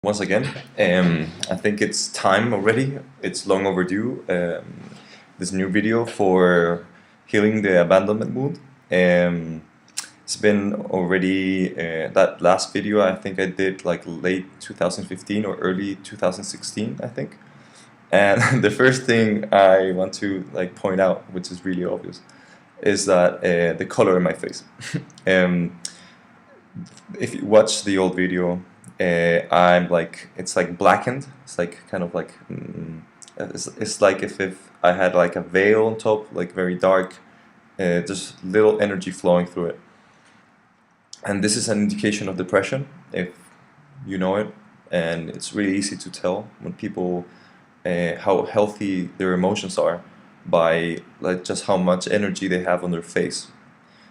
once again. I think it's time already. It's long overdue. This new video for healing the abandonment wound. It's been already that last video I think I did like late 2015 or early 2016 I think. And the first thing I want to like point out, which is really obvious, is that the color in my face. um, if you watch the old video, I'm like, it's like blackened. It's like kind of like it's like if I had like a veil on top, like very dark, just little energy flowing through it. And this is an indication of depression, if you know it. And it's really easy to tell when people how healthy their emotions are by like just how much energy they have on their face.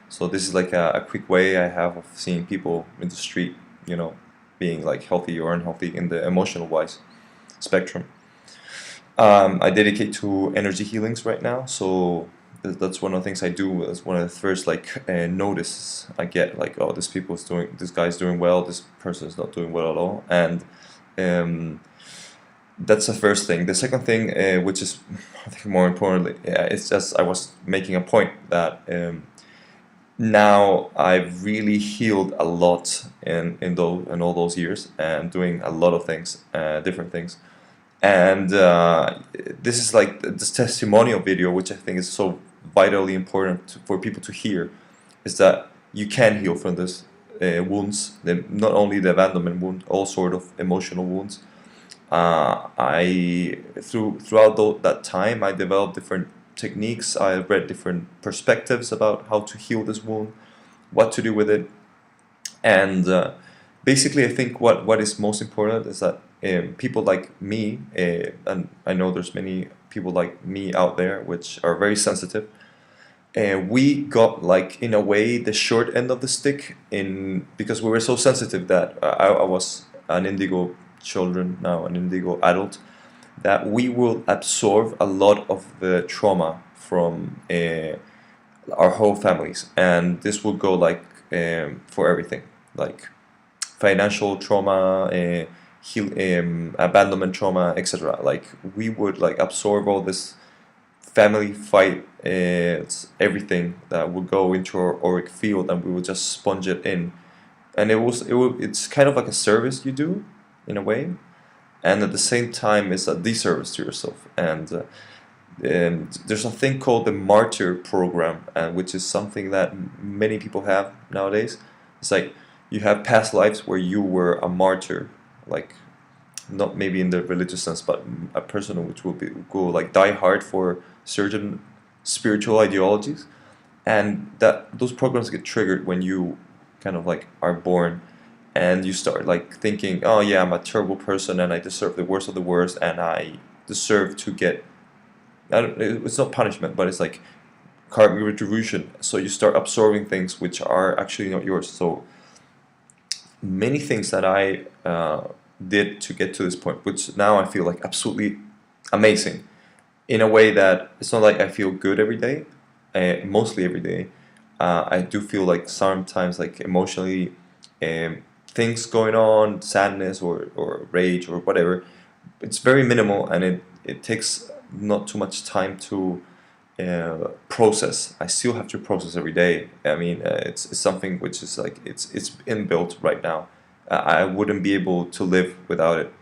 So this is like a quick way I have of seeing people in the street, being like healthy or unhealthy in the emotional wise spectrum. I dedicate to energy healings right now, so that's one of the things I do. It's one of the first like notices I get, like, oh, this guy's doing well, this person is not doing well at all, and that's the first thing. The second thing, which is I think more importantly, it's just I was making a point that now I've really healed a lot in all those years and doing a lot of things, different things. And this is like this testimonial video, which I think is so vitally important for people to hear, is that you can heal from this wounds, not only the abandonment wound, all sort of emotional wounds. Throughout that time, I developed different techniques. I read different perspectives about how to heal this wound, what to do with it, and basically, I think what is most important is that people like me, and I know there's many people like me out there which are very sensitive. We got, like, in a way, the short end of the stick because we were so sensitive that I was an indigo children, now an indigo adult, that we will absorb a lot of the trauma from our whole families, and this will go like for everything, like financial trauma, abandonment trauma, etc. Like we would like absorb all this family fight, it's everything that would go into our auric field, and we would just sponge it in, and it's kind of like a service you do in a way, and at the same time it's a disservice to yourself. And there's a thing called the martyr program, which is something that many people have nowadays. It's like you have past lives where you were a martyr, like not maybe in the religious sense, but a person which will go like die hard for certain spiritual ideologies, and that those programs get triggered when you kind of like are born, and you start like thinking, oh yeah, I'm a terrible person and I deserve the worst of the worst, and I deserve to get, it's not punishment, but it's like karmic retribution. So you start absorbing things which are actually not yours. So many things that I did to get to this point, which now I feel like absolutely amazing, in a way that it's not like I feel good every day, mostly every day. I do feel like sometimes like emotionally things going on, sadness or rage or whatever. It's very minimal, and it takes not too much time to process. I still have to process every day. I mean, it's something which is like it's inbuilt right now. I wouldn't be able to live without it,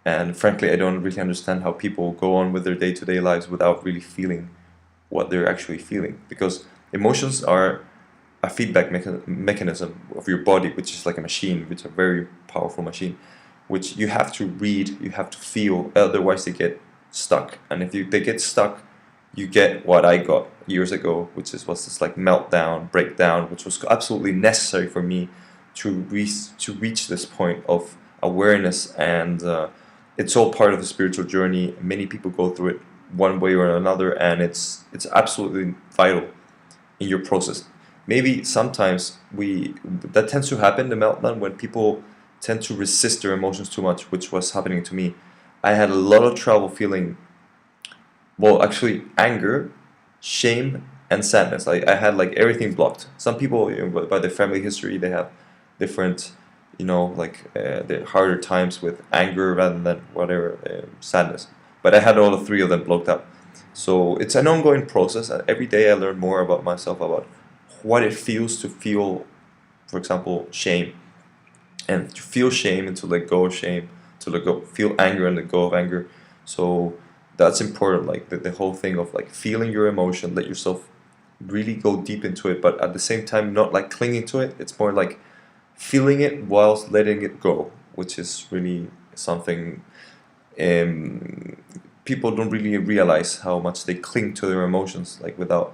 and frankly, I don't really understand how people go on with their day-to-day lives without really feeling what they're actually feeling, because emotions are a feedback mechanism of your body, which is like a machine, which is a very powerful machine, which you have to read, you have to feel, otherwise they get stuck. And if they get stuck, you get what I got years ago, which was this like meltdown, breakdown, which was absolutely necessary for me to reach this point of awareness. And it's all part of the spiritual journey. Many people go through it one way or another, and it's absolutely vital in your process. Maybe sometimes that tends to happen, the meltdown, when people tend to resist their emotions too much, which was happening to me. I had a lot of trouble feeling, well, actually anger, shame, and sadness. I had like everything blocked. Some people, by their family history, they have different you know, like the harder times with anger rather than whatever sadness. But I had all the three of them blocked up. So it's an ongoing process, and every day I learn more about myself, about what it feels to feel, for example, shame, and to feel shame and to let go of shame, to let go, feel anger and let go of anger. So that's important, like the whole thing of like feeling your emotion, let yourself really go deep into it, but at the same time not like clinging to it. It's more like feeling it whilst letting it go, which is really something people don't really realize how much they cling to their emotions, like without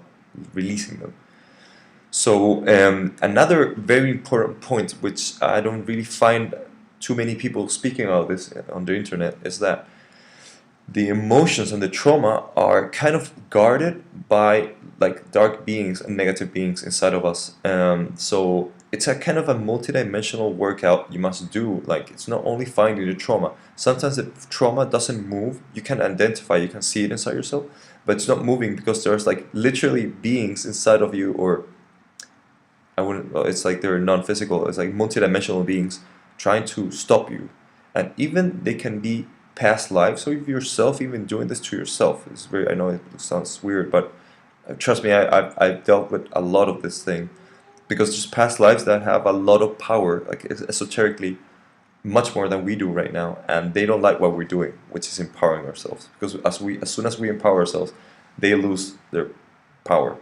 releasing them. So another very important point, which I don't really find too many people speaking about this on the internet, is that the emotions and the trauma are kind of guarded by like dark beings and negative beings inside of us. So it's a kind of a multi-dimensional workout you must do. Like, it's not only finding the trauma. Sometimes the trauma doesn't move. You can identify, you can see it inside yourself, but it's not moving because there's like literally beings inside of you, or I wouldn't, well, it's like they're non-physical, it's like multi-dimensional beings trying to stop you. And even they can be past lives, so if yourself even doing this to yourself, it's very, I know it sounds weird, but trust me, I've dealt with a lot of this thing, because there's past lives that have a lot of power, like esoterically, much more than we do right now, and they don't like what we're doing, which is empowering ourselves. Because as soon as we empower ourselves, they lose their power,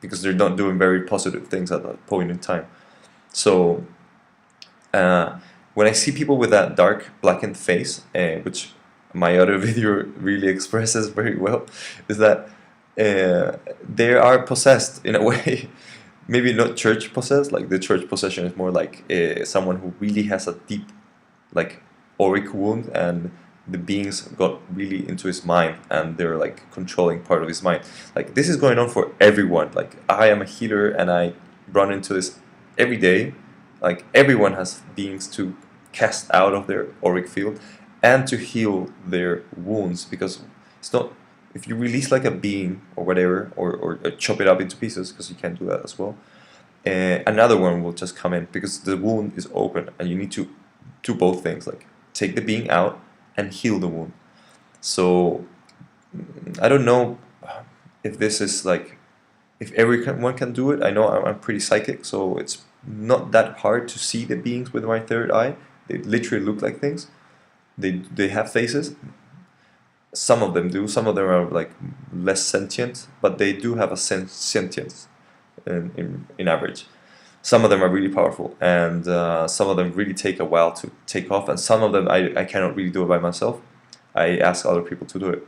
because they're not doing very positive things at that point in time. So when I see people with that dark blackened face, which my other video really expresses very well, is that they are possessed in a way. Maybe not church possessed, like the church possession is more like someone who really has a deep, like, auric wound, and the beings got really into his mind and they're like controlling part of his mind. Like, this is going on for everyone. Like, I am a healer and I run into this every day. Like, everyone has beings to cast out of their auric field and to heal their wounds, because it's not, if you release like a being or whatever, or chop it up into pieces, because you can do that as well, another one will just come in, because the wound is open, and you need to do both things, like take the being out and heal the wound. So I don't know if this is like, if everyone can do it. I know I'm pretty psychic, so it's not that hard to see the beings with my third eye. They literally look like things. They have faces. Some of them do. Some of them are like less sentient, but they do have a sentience in average. Some of them are really powerful, and some of them really take a while to take off, and some of them I cannot really do it by myself. I ask other people to do it.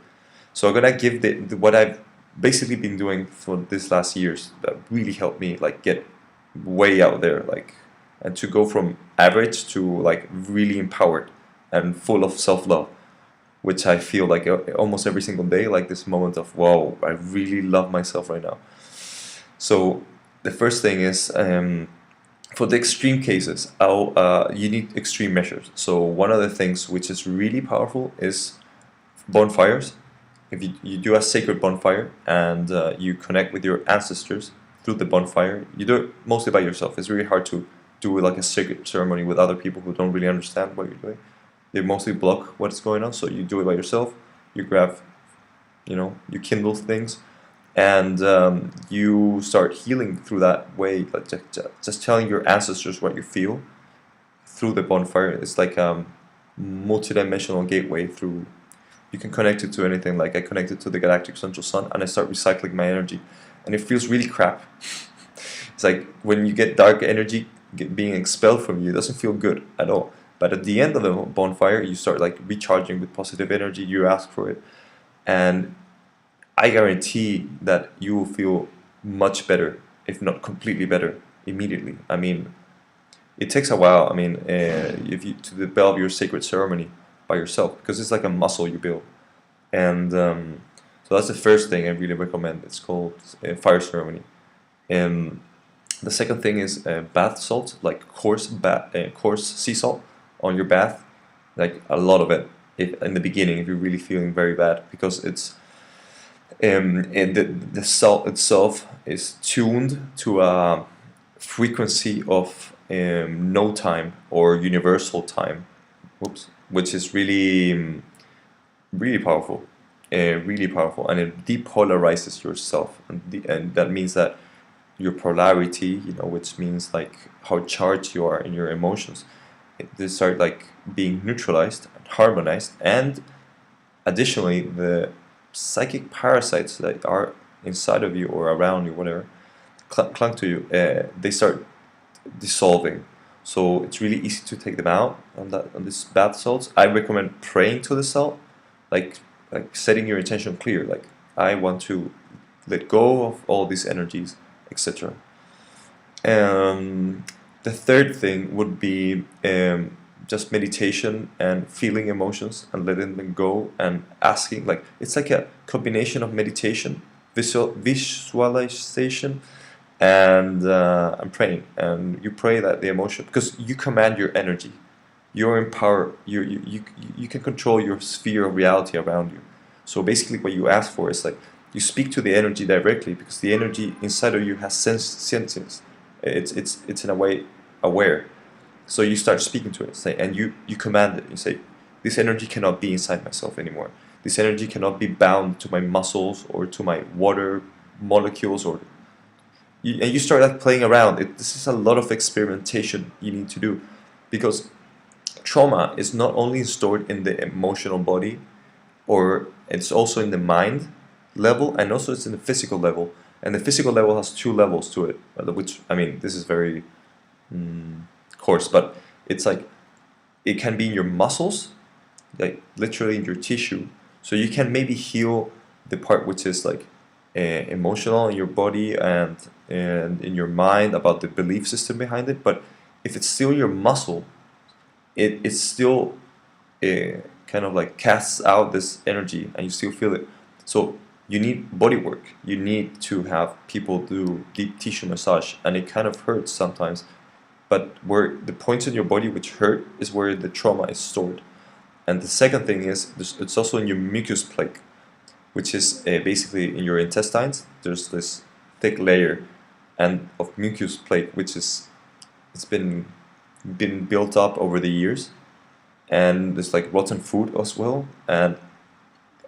So I'm gonna give what I've basically been doing for this last years that really helped me like get way out there, like, and to go from average to like really empowered and full of self-love, which I feel like almost every single day, like this moment of, wow, I really love myself right now. So the first thing is, for the extreme cases, you need extreme measures. So one of the things which is really powerful is bonfires. If you do a sacred bonfire and you connect with your ancestors through the bonfire, you do it mostly by yourself. It's really hard to do like a sacred ceremony with other people who don't really understand what you're doing. They mostly block what's going on, so you do it by yourself. You grab, you kindle things, and you start healing through that way, like just telling your ancestors what you feel through the bonfire. It's like a multi-dimensional gateway through. You can connect it to anything. Like, I connected to the Galactic Central Sun, and I start recycling my energy, and it feels really crap. It's like when you get dark energy being expelled from you, it doesn't feel good at all. But at the end of the bonfire, you start like recharging with positive energy. You ask for it, and I guarantee that you will feel much better, if not completely better, immediately. I mean, it takes a while. I mean, if you to develop your sacred ceremony by yourself, because it's like a muscle you build, and so that's the first thing I really recommend. It's called fire ceremony. The second thing is bath salt, like coarse sea salt on your bath, like a lot of it in the beginning if you're really feeling very bad, because it's the salt itself is tuned to a frequency of no time or universal time, whoops, which is really powerful, really powerful, and it depolarizes yourself, and that means that your polarity, which means like how charged you are in your emotions, they start like being neutralized and harmonized, and additionally the psychic parasites that are inside of you or around you, whatever, clung to you, they start dissolving. So it's really easy to take them out on these bath salts. I recommend praying to the salt, like setting your intention clear, like I want to let go of all these energies, etc. The third thing would be just meditation and feeling emotions and letting them go and asking, like it's like a combination of meditation, visualization, and praying. And you pray that the emotion, because you command your energy, you're in power, you can control your sphere of reality around you. So basically what you ask for is like you speak to the energy directly, because the energy inside of you has sentience. It's in a way aware. So you start speaking to it, and you command it. You say, this energy cannot be inside myself anymore. This energy cannot be bound to my muscles or to my water molecules, and you start like playing around. This is a lot of experimentation you need to do, because trauma is not only stored in the emotional body, or it's also in the mind level, and also it's in the physical level. And the physical level has two levels to it, which, I mean, this is very coarse, but it's like it can be in your muscles, like literally in your tissue. So you can maybe heal the part which is like emotional in your body and in your mind about the belief system behind it. But if it's still your muscle, it still kind of like casts out this energy, and you still feel it. So you need body work. You need to have people do deep tissue massage, and it kind of hurts sometimes. But where the points in your body which hurt is where the trauma is stored. And the second thing is, it's also in your mucus plate, which is basically in your intestines. There's this thick layer and of mucus plate, which is it's been built up over the years, and there's like rotten food as well, and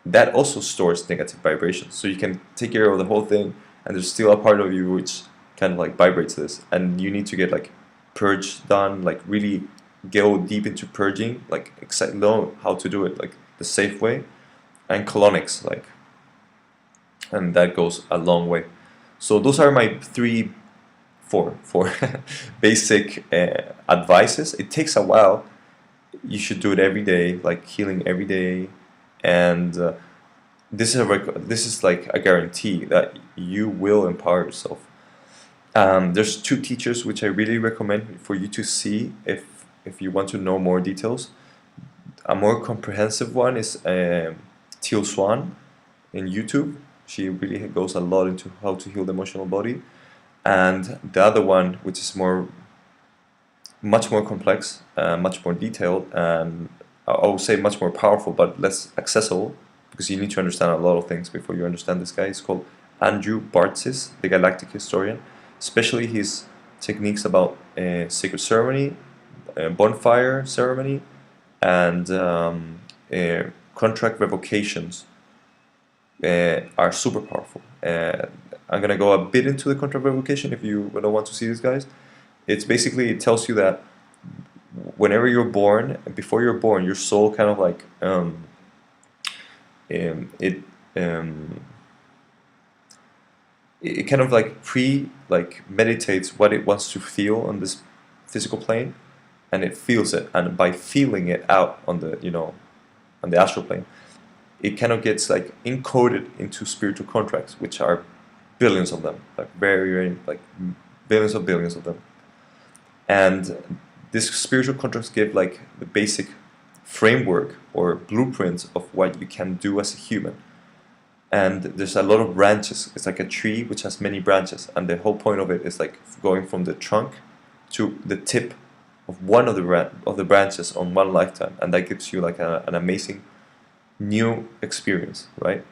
that also stores negative vibrations. So you can take care of the whole thing, and there's still a part of you which kind of like vibrates this, and you need to get like purge done, like really go deep into purging, like know how to do it like the safe way, and colonics, like, and that goes a long way. So those are my four basic advices. It takes a while. You should do it every day, like healing every day, and this is like a guarantee that you will empower yourself. There's two teachers which I really recommend for you to see if you want to know more details. A more comprehensive one is Teal Swan in YouTube. She really goes a lot into how to heal the emotional body. And the other one, which is much more complex, much more detailed, and I would say much more powerful, but less accessible, because you need to understand a lot of things before you understand this guy. It's called Andrew Bartzis, the Galactic Historian. Especially his techniques about sacred ceremony, bonfire ceremony, and contract revocations are super powerful. I'm gonna go a bit into the contract revocation if you don't want to see these guys. It's basically, it tells you that whenever you're born, before you're born, your soul kind of like it kind of like meditates what it wants to feel on this physical plane, and it feels it, and by feeling it out on the on the astral plane, it kind of gets like encoded into spiritual contracts, which are billions of them, like very like billions of them. And these spiritual contracts give like the basic framework or blueprint of what you can do as a human. And there's a lot of branches. It's like a tree which has many branches, and the whole point of it is like going from the trunk to the tip of one of the branches on one lifetime, and that gives you like an amazing new experience, right?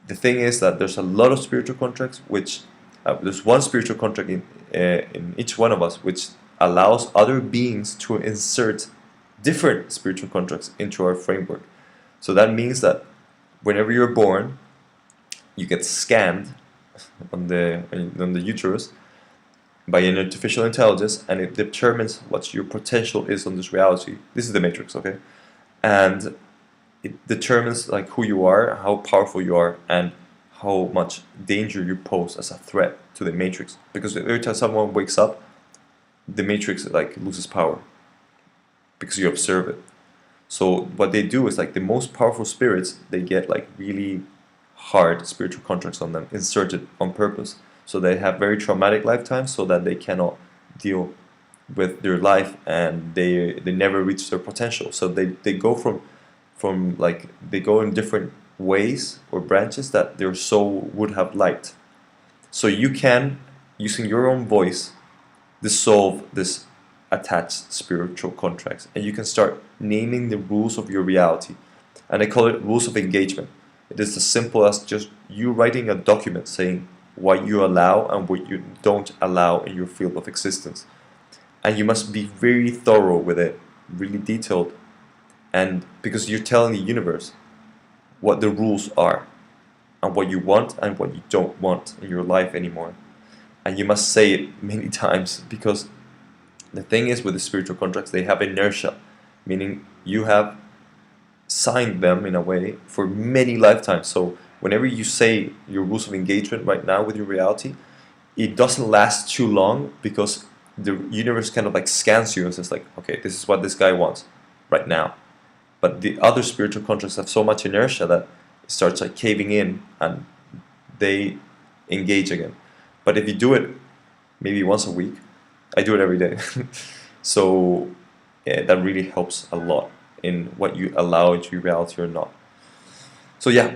The thing is that there's a lot of spiritual contracts, which there's one spiritual contract in each one of us, which allows other beings to insert different spiritual contracts into our framework. So that means that whenever you're born, you get scanned on the uterus by an artificial intelligence, and it determines what your potential is on this reality. This is the matrix, okay? And it determines like who you are, how powerful you are, and how much danger you pose as a threat to the matrix. Because every time someone wakes up, the matrix like loses power because you observe it. So what they do is like the most powerful spirits, they get like really hard spiritual contracts on them inserted on purpose. So they have very traumatic lifetimes so that they cannot deal with their life, and they never reach their potential. So they go from like they go in different ways or branches that their soul would have liked. So you can, using your own voice, dissolve this attached spiritual contracts, and you can start naming the rules of your reality. And I call it rules of engagement. It is as simple as just you writing a document saying what you allow and what you don't allow in your field of existence. And you must be very thorough with it, really detailed, and because you're telling the universe what the rules are and what you want and what you don't want in your life anymore. And you must say it many times, because the thing is with the spiritual contracts, they have inertia, meaning you have signed them in a way for many lifetimes. So whenever you say your rules of engagement right now with your reality, it doesn't last too long, because the universe kind of like scans you and says like, okay, this is what this guy wants right now. But the other spiritual contracts have so much inertia that it starts like caving in and they engage again. But if you do it maybe once a week, I do it every day. So yeah, that really helps a lot in what you allow into your reality or not. So yeah,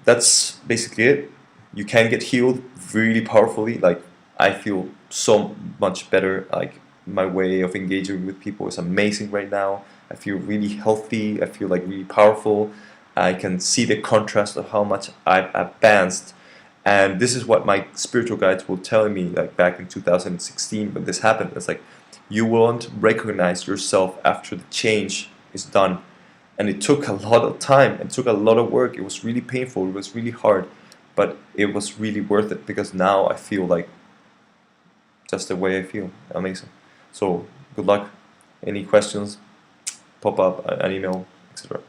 that's basically it. You can get healed really powerfully. Like, I feel so much better. Like, my way of engaging with people is amazing right now. I feel really healthy. I feel like really powerful. I can see the contrast of how much I've advanced. And this is what my spiritual guides were telling me, like back in 2016 when this happened. It's like, you won't recognize yourself after the change is done. And it took a lot of time. It took a lot of work. It was really painful. It was really hard. But it was really worth it, because now I feel like just the way I feel. Amazing. So good luck. Any questions, pop up an email, etc.